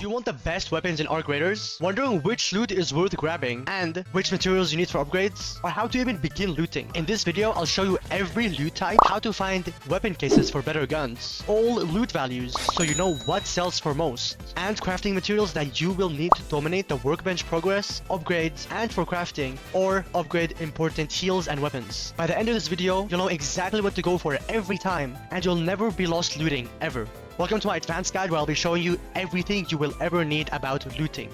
Do you want the best weapons in Arc Raiders? Wondering which loot is worth grabbing and which materials you need for upgrades? Or how to even begin looting? In this video, I'll show you every loot type, how to find weapon cases for better guns, all loot values so you know what sells for most, and crafting materials that you will need to dominate the workbench progress, upgrades, and for crafting, or upgrade important heals and weapons. By the end of this video, you'll know exactly what to go for every time, and you'll never be lost looting, ever. Welcome to my advanced guide where I'll be showing you everything you will ever need about looting.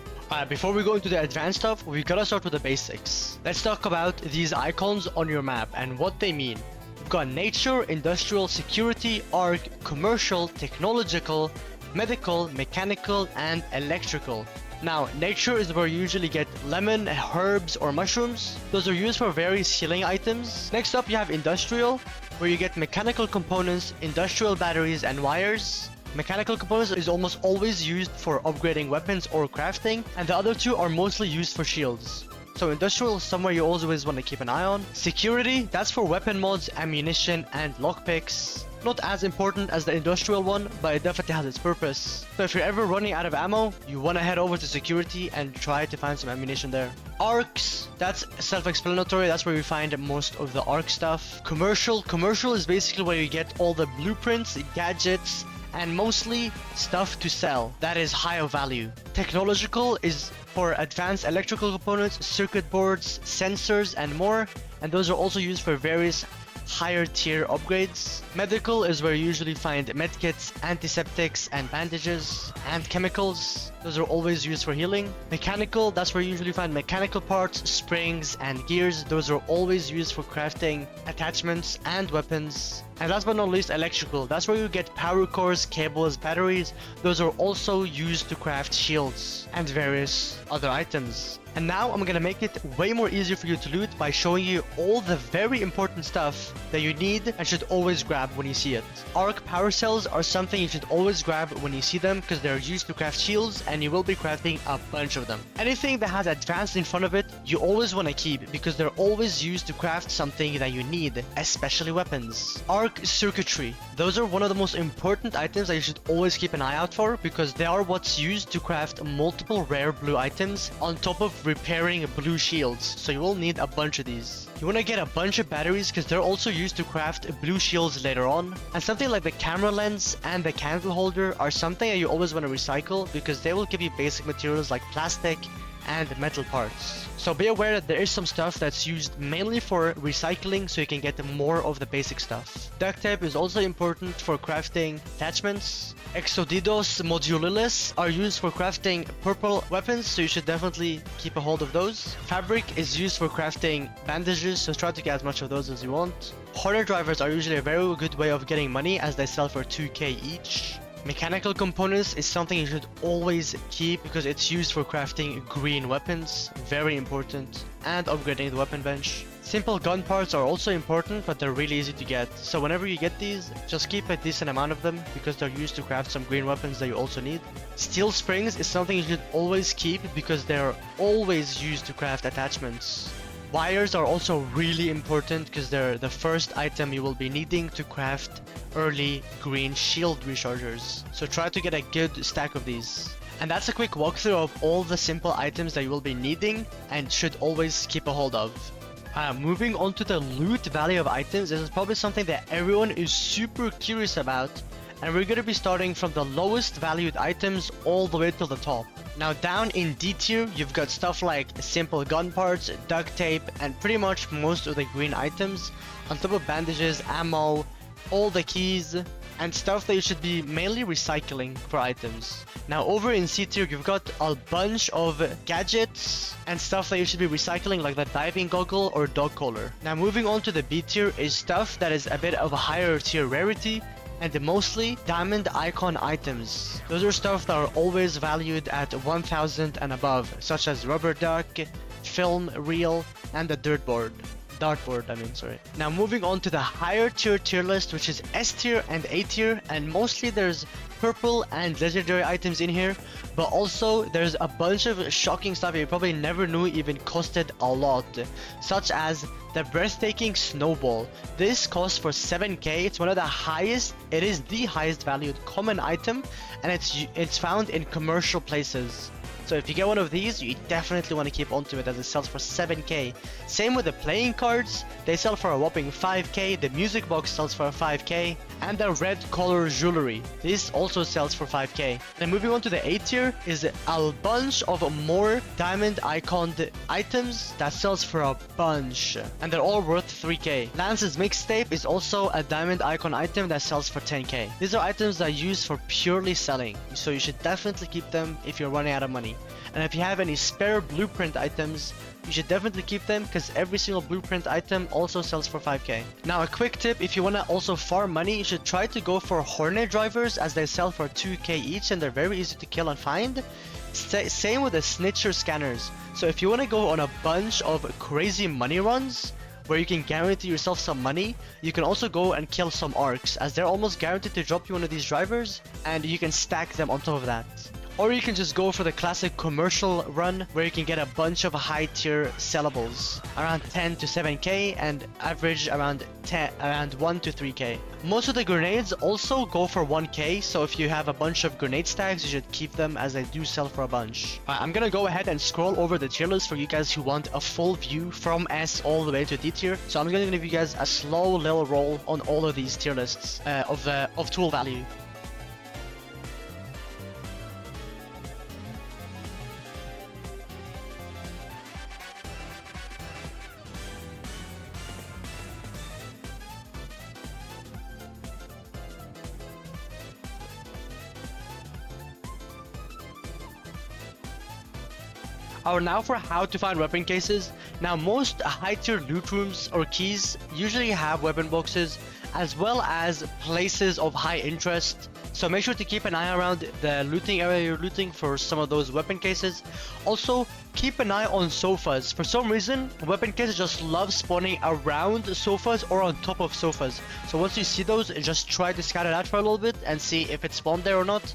Before we go into the advanced stuff, we gotta start with the basics. Let's talk about these icons on your map and what they mean. We've got nature, industrial, security, arc, commercial, technological, medical, mechanical, and electrical. Now, nature is where you usually get lemon, herbs, or mushrooms. Those are used for various healing items. Next up, you have industrial, where you get mechanical components, industrial batteries, and wires. Mechanical components is almost always used for upgrading weapons or crafting, and the other two are mostly used for shields. So industrial is somewhere you always want to keep an eye on. Security, that's for weapon mods, ammunition, and lockpicks. Not as important as the industrial one, but it definitely has its purpose. So if you're ever running out of ammo, you want to head over to security and try to find some ammunition there. Arcs, that's self-explanatory, that's where we find most of the arc stuff. Commercial is basically where you get all the blueprints, gadgets, and mostly stuff to sell that is higher value. Technological is for advanced electrical components, circuit boards, sensors, and more, and those are also used for various higher tier upgrades. Medical is where you usually find medkits, antiseptics, and bandages, and chemicals. Those are always used for healing. Mechanical, that's where you usually find mechanical parts, springs, and gears. Those are always used for crafting attachments and weapons. And last but not least, electrical. That's where you get power cores, cables, batteries. Those are also used to craft shields and various other items. And now I'm gonna make it way more easier for you to loot by showing you all the very important stuff that you need and should always grab when you see it. Arc power cells are something you should always grab when you see them because they're used to craft shields and you will be crafting a bunch of them. Anything that has advanced in front of it, you always want to keep because they're always used to craft something that you need, especially weapons. Arc circuitry. Those are one of the most important items that you should always keep an eye out for because they are what's used to craft multiple rare blue items on top of repairing blue shields, so you will need a bunch of these. You want to get a bunch of batteries because they're also used to craft blue shields later on. And something like the camera lens and the candle holder are something that you always want to recycle because they will give you basic materials like plastic and metal parts. So be aware that there is some stuff that's used mainly for recycling so you can get more of the basic stuff. Duct tape is also important for crafting attachments. Exodidos modulalis are used for crafting purple weapons, so you should definitely keep a hold of those. Fabric is used for crafting bandages, so try to get as much of those as you want. Hornet drivers are usually a very good way of getting money as they sell for 2k each. Mechanical components is something you should always keep because it's used for crafting green weapons, very important, and upgrading the weapon bench. Simple gun parts are also important, but they're really easy to get, so whenever you get these, just keep a decent amount of them because they're used to craft some green weapons that you also need. Steel springs is something you should always keep because they're always used to craft attachments. Wires are also really important because they're the first item you will be needing to craft early green shield rechargers. So try to get a good stack of these. And that's a quick walkthrough of all the simple items that you will be needing and should always keep a hold of. Moving on to the loot value of items, this is probably something that everyone is super curious about. And we're going to be starting from the lowest valued items all the way to the top. Now down in D tier, you've got stuff like simple gun parts, duct tape, and pretty much most of the green items, on top of bandages, ammo, all the keys, and stuff that you should be mainly recycling for items. Now over in C tier, you've got a bunch of gadgets and stuff that you should be recycling like the diving goggle or dog collar. Now moving on to the B tier is stuff that is a bit of a higher tier rarity, and mostly diamond icon items. Those are stuff that are always valued at 1000 and above, such as rubber duck, film reel, and the dirt board. dartboard, I mean, sorry. Now moving on to the higher tier list, which is S tier and A tier, and mostly there's purple and legendary items in here, but also there's a bunch of shocking stuff you probably never knew even costed a lot, such as the breathtaking snowball. This costs for 7k. It's one of the highest, it is the highest valued common item, and it's found in commercial places. So if you get one of these, you definitely want to keep onto it as it sells for 7k. Same with the playing cards, they sell for a whopping 5k, the music box sells for 5k, and the red color jewelry, this also sells for 5k. Then moving on to the A tier is a bunch of more diamond iconed items that sells for a bunch, and they're all worth 3k. Lance's mixtape is also a diamond icon item that sells for 10k. These are items that are used for purely selling, so you should definitely keep them if you're running out of money. And if you have any spare blueprint items, you should definitely keep them because every single blueprint item also sells for 5k. Now a quick tip, if you want to also farm money, you should try to go for Hornet drivers as they sell for 2k each and they're very easy to kill and find. Same with the Snitcher scanners. So if you want to go on a bunch of crazy money runs where you can guarantee yourself some money, you can also go and kill some arcs as they're almost guaranteed to drop you one of these drivers and you can stack them on top of that. Or you can just go for the classic commercial run where you can get a bunch of high tier sellables around 10 to 7k and average around 1 to 3k. Most of the grenades also go for 1k, so if you have a bunch of grenade stacks, you should keep them as they do sell for a bunch. I'm gonna go ahead and scroll over the tier list for you guys who want a full view from S all the way to D tier. So I'm gonna give you guys a slow little roll on all of these tier lists of tool value. Now for how to find weapon cases. Now most high tier loot rooms or keys usually have weapon boxes as well as places of high interest. So make sure to keep an eye around the looting area you're looting for some of those weapon cases. Also keep an eye on sofas. For some reason weapon cases just love spawning around sofas or on top of sofas. So once you see those, just try to scout it out for a little bit and see if it spawned there or not.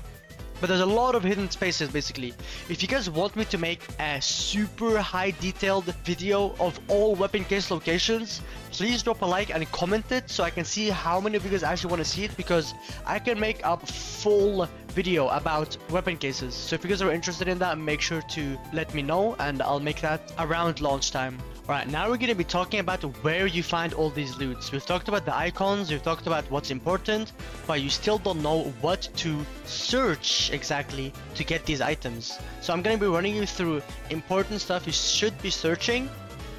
But there's a lot of hidden spaces basically. If you guys want me to make a super high detailed video of all weapon case locations, please drop a like and comment it so I can see how many of you guys actually want to see it, because I can make a full video about weapon cases. So if you guys are interested in that, make sure to let me know and I'll make that around launch time. Alright, now we're going to be talking about where you find all these loots. We've talked about the icons, we've talked about what's important, but you still don't know what to search exactly to get these items. So I'm going to be running you through important stuff you should be searching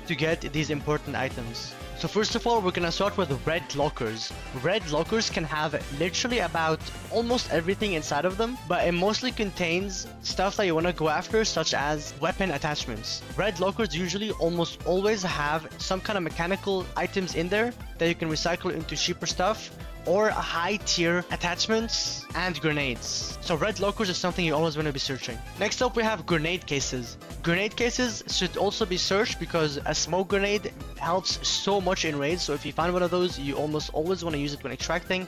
to get these important items. So first of all, we're gonna start with red lockers. Red lockers can have literally about almost everything inside of them, but it mostly contains stuff that you wanna go after, such as weapon attachments. Red lockers usually almost always have some kind of mechanical items in there that you can recycle into cheaper stuff, or high tier attachments and grenades. So red lockers is something you always want to be searching. Next up we have grenade cases. Grenade cases should also be searched because a smoke grenade helps so much in raids. So if you find one of those, you almost always want to use it when extracting.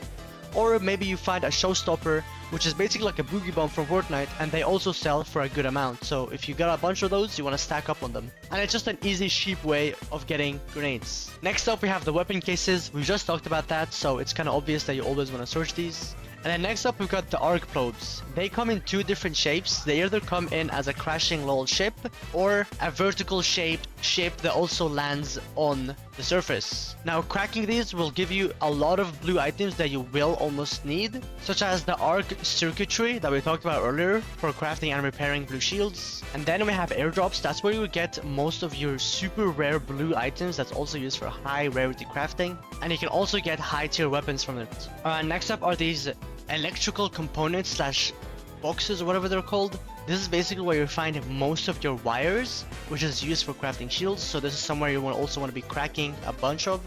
Or maybe you find a showstopper, which is basically like a boogie bomb from Fortnite, and they also sell for a good amount. So if you got a bunch of those, you want to stack up on them. And it's just an easy, cheap way of getting grenades. Next up, we have the weapon cases. We just talked about that, so it's kind of obvious that you always want to search these. And then next up, we've got the arc probes. They come in two different shapes. They either come in as a crashing little ship or a vertical shaped ship that also lands on the surface. Now, cracking these will give you a lot of blue items that you will almost need, such as the arc circuitry that we talked about earlier for crafting and repairing blue shields. And then we have airdrops. That's where you get most of your super rare blue items that's also used for high rarity crafting. And you can also get high tier weapons from it. Next up are these electrical components slash boxes or whatever they're called. This is basically where you find most of your wires, which is used for crafting shields. So this is somewhere you also want to be cracking a bunch of.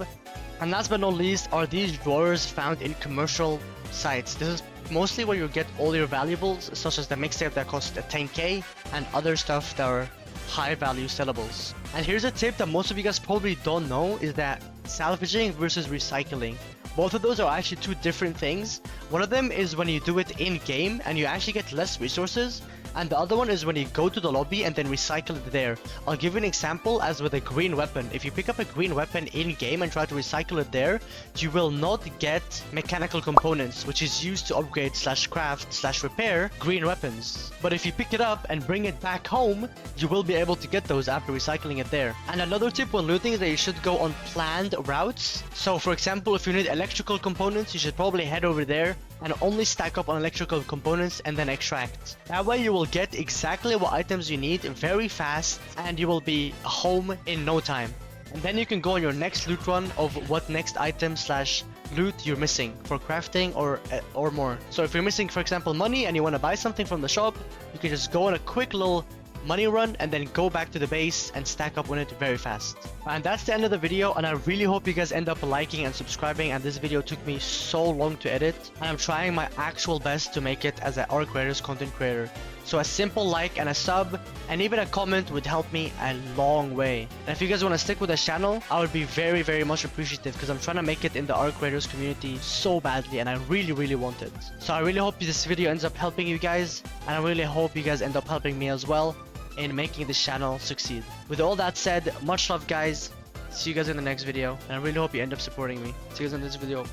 And last but not least are these drawers found in commercial sites. This is mostly where you get all your valuables, such as the mixtape that costs 10k and other stuff that are high value sellables. And here's a tip that most of you guys probably don't know is that salvaging versus recycling. Both of those are actually two different things. One of them is when you do it in game and you actually get less resources, and the other one is when you go to the lobby and then recycle it there. I'll give you an example as with a green weapon. If you pick up a green weapon in game and try to recycle it there, you will not get mechanical components, which is used to upgrade slash craft slash repair green weapons. But if you pick it up and bring it back home, you will be able to get those after recycling it there. And another tip when looting is that you should go on planned routes. So for example, if you need electrical components, you should probably head over there and only stack up on electrical components and then extract. That way you will get exactly what items you need very fast and you will be home in no time. And then you can go on your next loot run of what next item slash loot you're missing for crafting or more. So if you're missing, for example, money and you want to buy something from the shop, you can just go on a quick little money run and then go back to the base and stack up on it very fast. And that's the end of the video, and I really hope you guys end up liking and subscribing. And this video took me so long to edit, and I'm trying my actual best to make it as an Arc Raiders content creator. So a simple like and a sub and even a comment would help me a long way. And if you guys want to stick with the channel, I would be very, very much appreciative because I'm trying to make it in the Arc Raiders community so badly and I really, really want it. So I really hope this video ends up helping you guys, and I really hope you guys end up helping me as well in making this channel succeed. With all that said, much love guys. See you guys in the next video, and I really hope you end up supporting me. See you guys in this video.